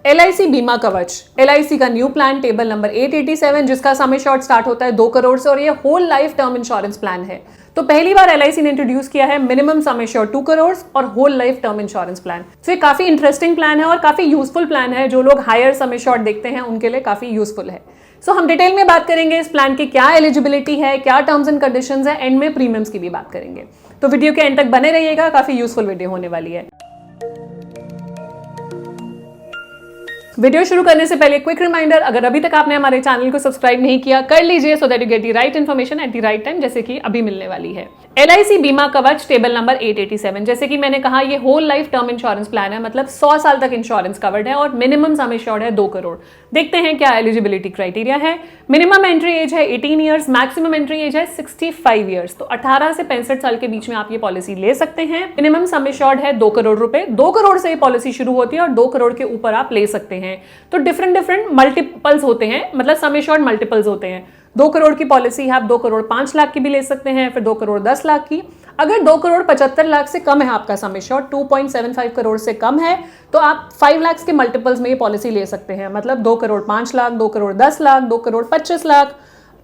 LIC बीमा कवच, LIC का न्यू प्लान टेबल नंबर 887 जिसका सम एश्योर्ड स्टार्ट होता है 2 करोड़ से और ये whole life term insurance plan है। तो पहली बार LIC ने इंट्रोड्यूस किया है मिनिमम सम एश्योर्ड 2 करोड़ और whole life term insurance plan. तो ये काफी इंटरेस्टिंग प्लान है और काफी यूजफुल प्लान है। जो लोग हायर सम एश्योर्ड देखते हैं उनके लिए काफी यूजफुल है। सो हम डिटेल में बात करेंगे इस प्लान की क्या एलिजिबिलिटी है, क्या टर्म्स एंड कंडीशंस है, एंड में प्रीमियम्स की भी बात करेंगे। तो वीडियो के एंड तक बने रहिएगा, काफी यूजफुल वीडियो होने वाली है। वीडियो शुरू करने से पहले क्विक रिमाइंडर, अगर अभी तक आपने हमारे चैनल को सब्सक्राइब नहीं किया कर लीजिए so that you get the right information at the right time, जैसे कि अभी मिलने वाली है। LIC बीमा कवच टेबल नंबर 887, जैसे कि मैंने कहा ये whole life term insurance plan है, मतलब 100 साल तक इंश्योरेंस कवर्ड है और मिनिमम सम एश्योर्ड है 2 करोड़। देखते हैं क्या एलिजिबिलिटी क्राइटेरिया है। मिनिमम एंट्री एज है 18 ईयर्स, मैक्सिमम एंट्री एज है 65 ईयर्स। तो 18 से 65 साल के बीच में आप ये पॉलिसी ले सकते हैं। मिनिमम सम एश्योर्ड है 2 करोड़ रुपए, 2 करोड़ से ये पॉलिसी शुरू होती है और 2 करोड़ के ऊपर आप ले सकते हैं। तो डिफरेंट मल्टीपल्स होते हैं, मतलब सम एश्योर्ड मल्टीपल्स होते हैं। 2 करोड़ की पॉलिसी है, आप 2 करोड़ 5 लाख की भी ले सकते हैं, फिर 2 करोड़ 10 लाख की। अगर 2 करोड़ 75 लाख से कम है आपका सम एश्योर्ड, 2.75 करोड़ से कम है, तो आप 5 लाख के मल्टीपल्स में ये पॉलिसी ले सकते हैं। मतलब 2 करोड़ 5 लाख, 2 करोड़ 10 लाख, 2 करोड़ 25 लाख,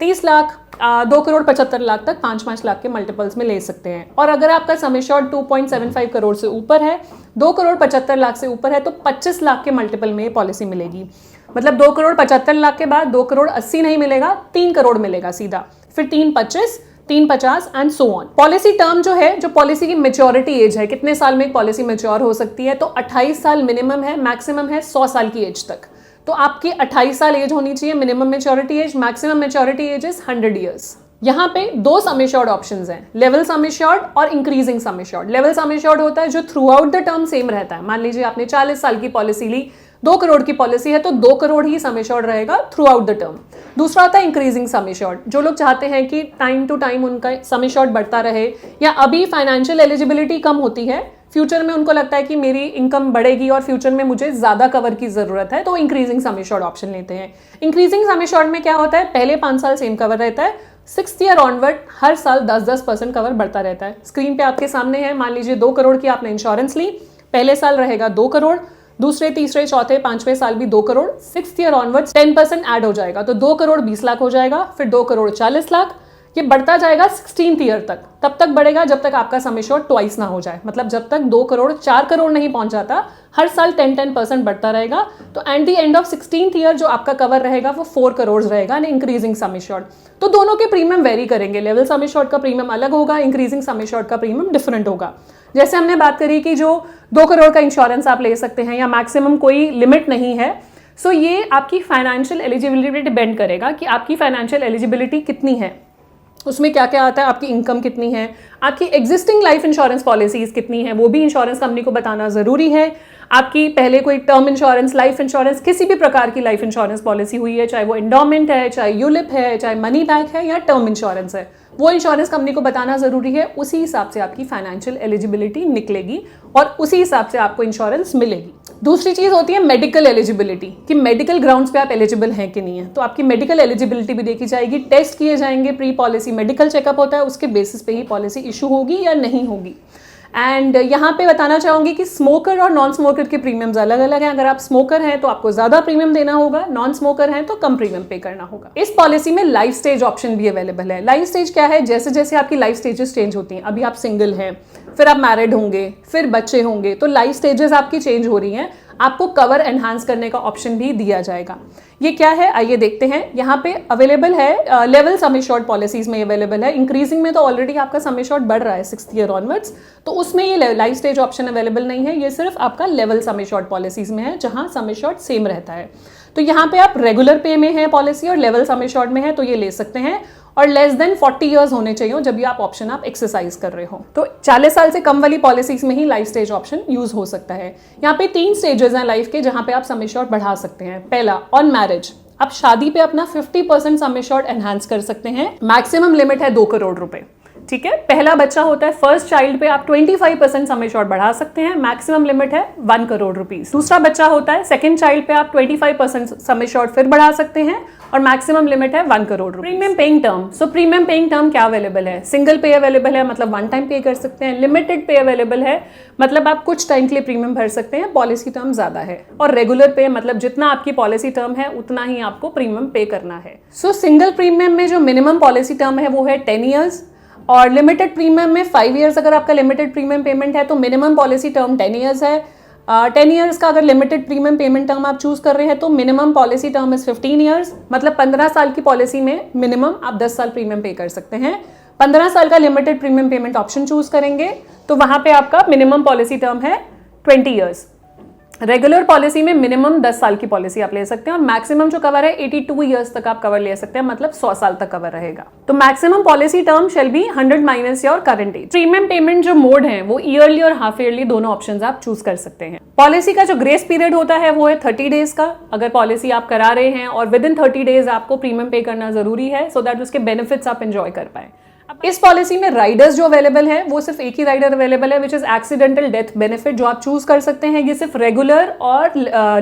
30 लाख, 2 करोड़ 75 लाख तक 5-5 लाख के मल्टीपल्स में ले सकते हैं। और अगर आपका सम एश्योर्ड 2.75 करोड़ से ऊपर है, 2 करोड़ 75 लाख से ऊपर है, तो 25 लाख के मल्टीपल में ये पॉलिसी मिलेगी। मतलब 2 करोड़ 75 लाख के बाद 2 करोड़ 80 नहीं मिलेगा, 3 करोड़ मिलेगा सीधा, फिर 3.25, 3.50 and so on. Policy term जो है, जो पॉलिसी की मेच्योरिटी एज है, कितने साल में एक पॉलिसी मेच्योर हो सकती है, तो 28 साल मिनिमम है, मैक्सिमम है 100 साल की एज तक। तो आपकी 28 साल एज होनी चाहिए minimum maturity age, maximum maturity age is 100 years. यहाँ पे 2 सम एश्योर्ड ऑप्शंस हैं, लेवल सम एश्योर्ड और increasing sum assured. Level sum assured होता है जो throughout the term same रहता है। मान लीजिए आपने 40 साल की पॉलिसी ली, 2 करोड़ की पॉलिसी है, तो 2 करोड़ ही सम एश्योर्ड रहेगा थ्रू आउट द टर्म। दूसरा होता है इंक्रीजिंग सम एश्योर्ड, जो लोग चाहते हैं कि टाइम टू टाइम उनका सम एश्योर्ड बढ़ता रहे, या अभी फाइनेंशियल एलिजिबिलिटी कम होती है, फ्यूचर में उनको लगता है कि मेरी इनकम बढ़ेगी और फ्यूचर में मुझे ज्यादा कवर की जरूरत है, तो इंक्रीजिंग सम एश्योर्ड ऑप्शन लेते हैं। इंक्रीजिंग सम एश्योर्ड में क्या होता है, पहले 5 साल सेम कवर रहता है, 6th ईयर ऑनवर्ड हर साल 10% कवर बढ़ता रहता है। स्क्रीन पे आपके सामने है, मान लीजिए 2 करोड़ की आपने इंश्योरेंस ली, पहले साल रहेगा 2 करोड़, दूसरे, तीसरे, चौथे, 5वें साल भी 2 crore, 6th year onwards 10% add हो जाएगा, तो 2 करोड़ 20 लाख हो जाएगा, फिर 2 करोड़ 40 लाख, ये बढ़ता जाएगा 16th ईयर तक। तब तक बढ़ेगा जब तक आपका सम एश्योर्ड ट्वाइस ना हो जाए, मतलब जब तक 2 करोड़ 4 करोड़ नहीं पहुंच जाता, हर साल 10% बढ़ता रहेगा। तो at the end of 16th year जो आपका कवर रहेगा वो 4 करोड़ रहेगा, इंक्रीजिंग सम एश्योर्ड। तो दोनों के प्रीमियम वेरी करेंगे, लेवल सम एश्योर्ड का प्रीमियम अलग होगा, इंक्रीजिंग सम एश्योर्ड का प्रीमियम डिफरेंट होगा। जैसे हमने बात करी कि जो 2 करोड़ का इंश्योरेंस आप ले सकते हैं या मैक्सिमम कोई लिमिट नहीं है, सो ये आपकी फाइनेंशियल एलिजिबिलिटी डिपेंड करेगा कि आपकी फाइनेंशियल एलिजिबिलिटी कितनी है, उसमें क्या क्या आता है, आपकी इनकम कितनी है, आपकी एग्जिस्टिंग लाइफ इंश्योरेंस पॉलिसीज कितनी है, वो भी इंश्योरेंस कंपनी को बताना जरूरी है। आपकी पहले कोई टर्म इंश्योरेंस, लाइफ इंश्योरेंस, किसी भी प्रकार की लाइफ इंश्योरेंस पॉलिसी हुई है, चाहे वो एंडोमेंट है, चाहे यूलिप है, चाहे मनी बैक है या टर्म इंश्योरेंस है, वो इंश्योरेंस कंपनी को बताना जरूरी है। उसी हिसाब से आपकी फाइनेंशियल एलिजिबिलिटी निकलेगी और उसी हिसाब से आपको इंश्योरेंस मिलेगी। दूसरी चीज होती है मेडिकल एलिजिबिलिटी, कि मेडिकल ग्राउंड्स पे आप एलिजिबल हैं कि नहीं है। तो आपकी मेडिकल एलिजिबिलिटी भी देखी जाएगी, टेस्ट किए जाएंगे, प्री पॉलिसी मेडिकल चेकअप होता है, उसके बेसिस पे ही पॉलिसी इशू होगी या नहीं होगी। एंड यहाँ पे बताना चाहूंगी कि स्मोकर और नॉन स्मोकर के प्रीमियम्स अलग अलग हैं। अगर आप स्मोकर हैं तो आपको ज्यादा प्रीमियम देना होगा, नॉन स्मोकर हैं तो कम प्रीमियम पे करना होगा। इस पॉलिसी में लाइफ स्टेज ऑप्शन भी अवेलेबल है। लाइफ स्टेज क्या है, जैसे जैसे आपकी लाइफ स्टेजेस चेंज होती हैं, अभी आप सिंगल हैं, फिर आप मैरिड होंगे, फिर बच्चे होंगे, तो लाइफ स्टेजेस आपकी चेंज हो रही हैं, आपको कवर एनहांस करने का ऑप्शन भी दिया जाएगा। ये क्या है आइए देखते हैं। यहाँ पे अवेलेबल है लेवल सम एश्योर्ड पॉलिसीज में अवेलेबल है। इंक्रीजिंग में तो ऑलरेडी आपका सम एश्योर्ड बढ़ रहा है 6th ईयर ऑनवर्ड्स, तो उसमें ये लाइफ स्टेज ऑप्शन अवेलेबल नहीं है, ये सिर्फ आपका लेवल सम एश्योर्ड पॉलिसीज में है जहां सम एश्योर्ड सेम रहता है। तो यहाँ पे आप रेगुलर पे में है पॉलिसी और लेवल सम एश्योर्ड में है, तो ये ले सकते हैं। और लेस देन 40 ईयर्स होने चाहिए जब भी आप ऑप्शन आप एक्सरसाइज कर रहे हो। तो 40 साल से कम वाली पॉलिसीज में ही लाइफ स्टेज ऑप्शन यूज हो सकता है। यहाँ पे 3 स्टेजेस हैं लाइफ के जहां पे आप सम एश्योर्ड बढ़ा सकते हैं। पहला, ऑन मैरिज, आप शादी पे अपना 50% सम एश्योर्ड एनहांस कर सकते हैं, मैक्सिमम लिमिट है 2 करोड़ रुपए। ठीक है। पहला बच्चा होता है, फर्स्ट चाइल्ड पे आप 25% सम एश्योर्ड बढ़ा सकते हैं, मैक्सिमम लिमिट है 1 करोड़ रुपीस। दूसरा बच्चा होता है, सेकंड चाइल्ड पे आप 25% सम एश्योर्ड फिर बढ़ा सकते हैं और मैक्सिमम लिमिट है 1 करोड़। प्रीमियम पेइंग टर्म, सो प्रीमियम पेइंग टर्म क्या अवेलेबल है? सिंगल पे अवेलेबल है, मतलब वन टाइम पे कर सकते हैं। लिमिटेड पे अवेलेबल है, मतलब आप कुछ टाइम के लिए प्रीमियम भर सकते हैं, पॉलिसी टर्म ज्यादा है। और रेगुलर पे, मतलब जितना आपकी पॉलिसी टर्म है उतना ही आपको प्रीमियम पे करना है। सो सिंगल प्रीमियम में जो मिनिमम पॉलिसी टर्म है वो है 10 ईयर्स, और लिमिटेड प्रीमियम में 5 ईयर्स अगर आपका लिमिटेड प्रीमियम पेमेंट है तो मिनिमम पॉलिसी टर्म 10 ईयर्स है। 10 ईयर्स का अगर लिमिटेड प्रीमियम पेमेंट टर्म आप चूज कर रहे हैं तो minimum policy term is 15 years, मतलब 15 साल की पॉलिसी में मिनिमम आप 10 साल प्रीमियम पे कर सकते हैं। 15 साल का limited premium payment option choose करेंगे तो वहां पे आपका मिनिमम पॉलिसी टर्म है 20 ईयर्स। रेगुलर पॉलिसी में मिनिमम 10 साल की पॉलिसी आप ले सकते हैं और मैक्सिमम जो कवर है 82 ईयर्स तक आप कवर ले सकते हैं, मतलब 100 साल तक कवर रहेगा। तो maximum policy term shall be 100 minus your current age. Premium payment जो मोड है वो ईयरली और हाफ ईयरली दोनों ऑप्शंस आप चूज कर सकते हैं। पॉलिसी का जो ग्रेस पीरियड होता है वो है 30 डेज का। अगर पॉलिसी आप करा रहे हैं और विद इन 30 डेज आपको प्रीमियम पे करना जरूरी है सो दैट उसके बेनिफिट्स आप एंजॉय कर पाए। इस पॉलिसी में राइडर्स जो अवेलेबल है वो सिर्फ एक ही राइडर अवेलेबल है, which is accidental death benefit, जो आप चूज कर सकते हैं। ये सिर्फ रेगुलर और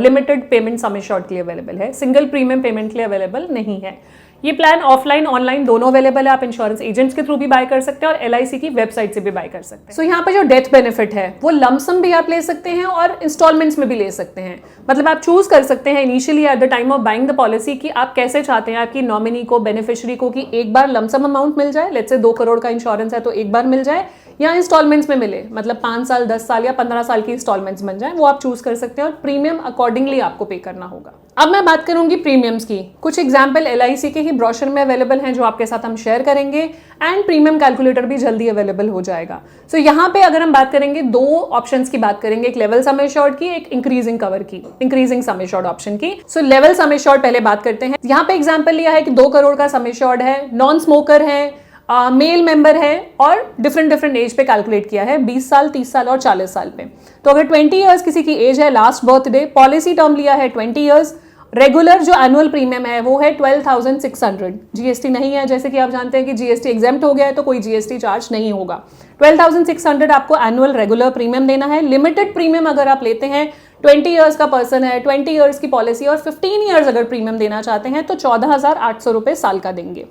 लिमिटेड पेमेंट सम एश्योर्ड के लिए अवेलेबल है, सिंगल प्रीमियम पेमेंट के लिए अवेलेबल नहीं है। ये प्लान ऑफलाइन ऑनलाइन दोनों अवेलेबल है, आप इंश्योरेंस एजेंट्स के थ्रू भी बाय कर सकते हैं और LIC की वेबसाइट से भी बाय कर सकते हैं। सो यहाँ पे जो डेथ बेनिफिट है वो लमसम भी आप ले सकते हैं और इंस्टॉलमेंट्स में भी ले सकते हैं। मतलब आप चूज कर सकते हैं initially at the time of buying the policy कि आप कैसे चाहते हैं आपकी नॉमिनी को, बेनिफिशियरी को, कि एक बार लमसम अमाउंट मिल जाए, लेट्स से 2 करोड़ का इंश्योरेंस है तो एक बार मिल जाए, या इंस्टॉलमेंट्स में मिले, मतलब 5 साल, 10 साल या 15 साल की इंस्टॉलमेंट्स बन जाए, वो आप चूज कर सकते हैं और प्रीमियम अकॉर्डिंगली आपको पे करना होगा। अब मैं बात करूंगी प्रीमियम्स की। कुछ एग्जाम्पल LIC के ही ब्रोशर में अवेलेबल हैं जो आपके साथ हम शेयर करेंगे, एंड प्रीमियम कैलकुलेटर भी जल्दी अवेलेबल हो जाएगा। सो यहाँ पे अगर हम बात करेंगे, 2 ऑप्शंस की बात करेंगे, एक लेवल सम एश्योर्ड की, एक इंक्रीजिंग कवर की, इंक्रीजिंग सम एश्योर्ड ऑप्शन की। सो लेवल सम एश्योर्ड पहले बात करते हैं। यहाँ पे एग्जाम्पल लिया है कि 2 करोड़ का सम एश्योर्ड है, नॉन स्मोकर है, मेल मेंबर है और डिफरेंट एज पे कैलकुलेट किया है, 20 साल, 30 साल और 40 साल पे। तो अगर 20 ईयर्स किसी की एज है, लास्ट बर्थडे, पॉलिसी टर्म लिया है 20 ईयर्स, रेगुलर जो एनुअल प्रीमियम है वो है 12,600, GST नहीं है, जैसे कि आप जानते हैं कि GST एग्जेम्प्ट हो गया है तो कोई GST चार्ज नहीं होगा। 12,600 आपको एनुअल रेगुलर प्रीमियम देना है। लिमिटेड प्रीमियम अगर आप लेते हैं, 20 ईयर्स का पर्सन है, 20 ईयर्स की पॉलिसी और 15 ईयर्स अगर प्रीमियम देना चाहते हैं तो 14,800 रुपए साल का देंगे।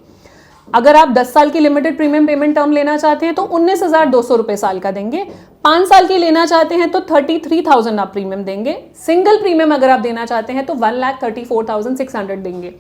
अगर आप 10 साल की लिमिटेड प्रीमियम पेमेंट टर्म लेना चाहते हैं तो 19,200 रुपए साल का देंगे। 5 साल की लेना चाहते हैं तो 33,000 आप प्रीमियम देंगे। सिंगल प्रीमियम अगर आप देना चाहते हैं तो 1,34,600 देंगे।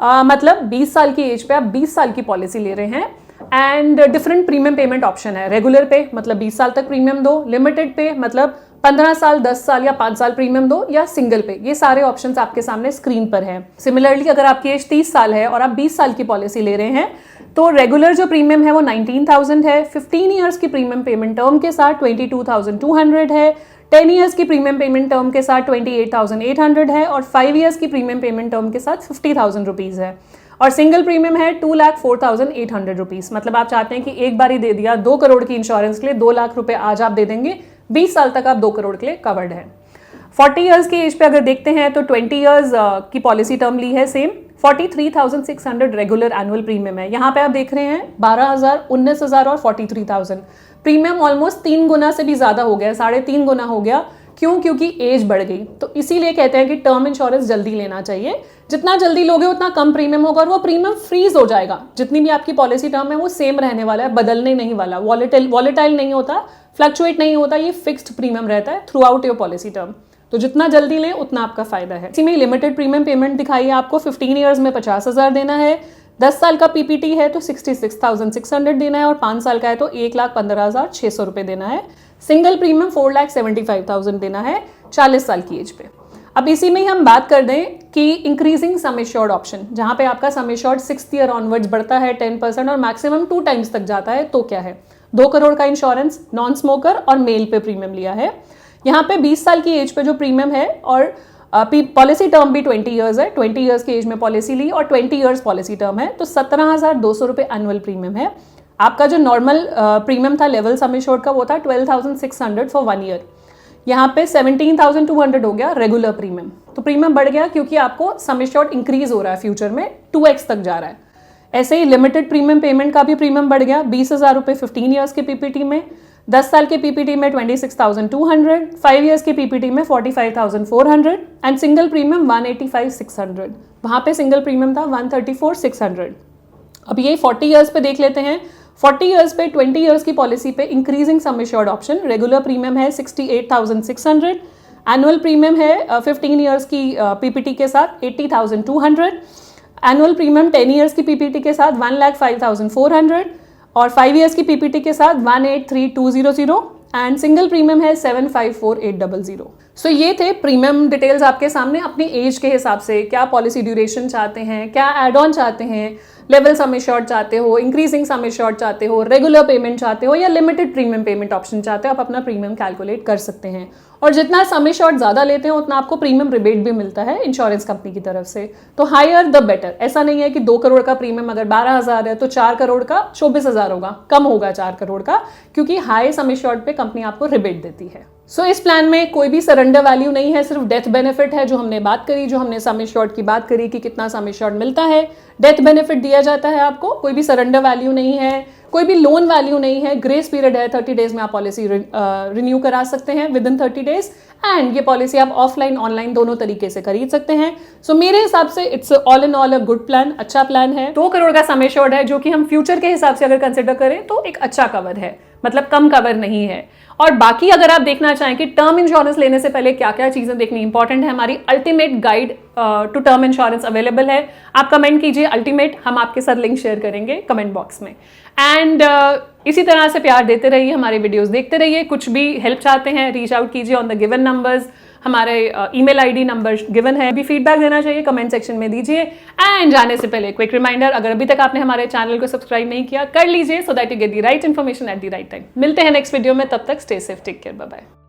मतलब 20 साल की एज पे आप 20 साल की पॉलिसी ले रहे हैं, and different premium payment option है। रेगुलर पे मतलब 20 साल तक प्रीमियम दो, लिमिटेड पे मतलब 15 साल, 10 साल या 5 साल प्रीमियम दो, या सिंगल पे। ये सारे ऑप्शंस आपके सामने स्क्रीन पर हैं। सिमिलरली अगर आपकी एज 30 साल है और आप 20 साल की पॉलिसी ले रहे हैं तो रेगुलर जो प्रीमियम है वो 19,000 है, 15 ईयर्स की प्रीमियम पेमेंट टर्म के साथ 22,200 है, 10 ईयर्स की प्रीमियम पेमेंट टर्म के साथ 28,800 है और 5 ईयर्स की प्रीमियम पेमेंट टर्म के साथ 50,000 रुपीज है। और सिंगल प्रीमियम है 2,04,800 रुपीज। मतलब आप चाहते हैं कि एक बार ही दे दिया 2 करोड़ की इंश्योरेंस के लिए 2 लाख रुपए आज आप दे देंगे, 20 साल तक आप 2 करोड़ के लिए कवर्ड है। 40 ईयर्स की एज पे अगर देखते हैं तो 20 ईयर्स की पॉलिसी टर्म ली है, सेम 43,600 रेगुलर एनुअल प्रीमियम है। यहाँ पे आप देख रहे हैं 12,000, 19,000 और 43,000 प्रीमियम ऑलमोस्ट 3 गुना से भी ज्यादा हो गया, 3.5 गुना हो गया। क्यों? क्योंकि एज बढ़ गई। तो इसीलिए कहते हैं कि टर्म इंश्योरेंस जल्दी लेना चाहिए। जितना जल्दी लोगे उतना कम प्रीमियम होगा और वो प्रीमियम फ्रीज हो जाएगा। जितनी भी आपकी पॉलिसी टर्म है वो सेम रहने वाला है, बदलने नहीं वाला, वॉलेटाइल नहीं होता, फ्लक्चुएट नहीं होता, ये फिक्स्ड प्रीमियम रहता है through out your policy term. तो जितना जल्दी लें उतना आपका फायदा है। इसी में लिमिटेड प्रीमियम पेमेंट दिखाई है आपको, 15 ईयर्स में 50,000 देना है, 10 साल का PPT है तो 66,600 देना है और 5 साल का है तो 1,15,600 रुपए देना है। सिंगल प्रीमियम 4,75,000 देना है 40 साल की एज पे। अब इसी में ही हम बात कर दें कि इंक्रीजिंग सम एश्योर्ड ऑप्शन, जहां पे आपका sum assured 6th year onwards बढ़ता है 10% और मैक्सिमम 2 टाइम्स तक जाता है, तो क्या है? 2 करोड़ का इंश्योरेंस, नॉन स्मोकर और मेल पे प्रीमियम लिया है। यहाँ पे 20 साल की एज पे जो प्रीमियम है और पॉलिसी टर्म भी 20 ईयर्स है, 20 ईयर्स की एज में पॉलिसी ली और 20 ईयर्स पॉलिसी टर्म है, तो 17,200 रुपए एनुअल प्रीमियम है। आपका जो नॉर्मल प्रीमियम था लेवल सम एश्योर्ड का वो था 12,600 फॉर 1 ईयर। यहाँ पे 17,200 हो गया रेगुलर प्रीमियम। तो प्रीमियम बढ़ गया क्योंकि आपको सम एश्योर्ड इंक्रीज हो रहा है, फ्यूचर में 2x तक जा रहा है। ऐसे ही लिमिटेड प्रीमियम पेमेंट का भी प्रीमियम बढ़ गया, 20,000 रुपये 15 ईयर्स के पीपीटी में, 10 साल के पीपीटी में 26,200, 5 ईयर्स के पीपीटी में 45,400 एंड सिंगल प्रीमियम 185,600। वहाँ पे सिंगल प्रीमियम था 134,600। अब ये 40 ईयर्स पे देख लेते हैं। 40 ईयर्स पे 20 ईयर्स की पॉलिसी पे increasing sum assured option, regular premium है 68,600, एनुअल प्रीमियम है 15 ईयर्स की पीपीटी के साथ 80,200, एनुअल प्रीमियम 10 ईयर्स की पीपीटी के साथ 1,05,400 और 5 ईयर्स की पीपीटी के साथ 1,83,200 एंड सिंगल प्रीमियम है 7,54,800। सो ये थे प्रीमियम डिटेल्स आपके सामने। अपनी एज के हिसाब से क्या पॉलिसी ड्यूरेशन चाहते हैं, क्या एड ऑन चाहते हैं, लेवल सम एश्योर्ड चाहते हो, इंक्रीजिंग सम एश्योर्ड चाहते हो, रेगुलर पेमेंट चाहते हो या लिमिटेड प्रीमियम पेमेंट ऑप्शन चाहते हो, आप अपना प्रीमियम कैलकुलेट कर सकते हैं। और जितना सम एश्योर्ड ज़्यादा लेते हैं उतना आपको प्रीमियम रिबेट भी मिलता है इंश्योरेंस कंपनी की तरफ से। तो हायर द बेटर। ऐसा नहीं है कि 2 करोड़ का प्रीमियम अगर 12,000 है तो 4 करोड़ का 24,000 होगा, कम होगा 4 करोड़ का, क्योंकि हाई सम एश्योर्ड पे कंपनी आपको रिबेट देती है। सो इस प्लान में कोई भी सरेंडर वैल्यू नहीं है, सिर्फ डेथ बेनिफिट है जो हमने बात करी, जो हमने सम एश्योर्ड की बात करी कि कितना सम एश्योर्ड मिलता है, डेथ बेनिफिट दिया जाता है आपको, कोई भी सरेंडर वैल्यू नहीं है, कोई भी लोन वैल्यू नहीं है, ग्रेस पीरियड है 30 डेज में आप पॉलिसी रिन्यू करा सकते हैं विद इन 30 डेज एंड ये पॉलिसी आप ऑफलाइन ऑनलाइन दोनों तरीके से खरीद सकते हैं। सो मेरे हिसाब से it's all in all a good plan, अच्छा प्लान है। 2 करोड़ का सम एश्योर्ड है जो कि हम फ्यूचर के हिसाब से अगर कंसिडर करें तो एक अच्छा कवर है, मतलब कम कवर नहीं है। और बाकी अगर आप देखना चाहें कि टर्म इंश्योरेंस लेने से पहले क्या क्या चीजें देखनी इंपॉर्टेंट है, हमारी ultimate guide to term insurance available है। आप कमेंट कीजिए अल्टीमेट, हम आपके साथ लिंक शेयर करेंगे कमेंट बॉक्स में। एंड इसी तरह से प्यार देते रहिए, हमारे वीडियोस देखते रहिए। कुछ भी हेल्प चाहते हैं रीच आउट कीजिए ऑन द गिवन नंबर्स, हमारे ईमेल आईडी नंबर गिवन है। भी फीडबैक देना चाहिए कमेंट सेक्शन में दीजिए। एंड जाने से पहले क्विक रिमाइंडर, अगर अभी तक आपने हमारे चैनल को सब्सक्राइब नहीं किया कर लीजिए, so that you get the right information at the right time. मिलते हैं नेक्स्ट वीडियो में, तब तक stay safe, take care, bye bye.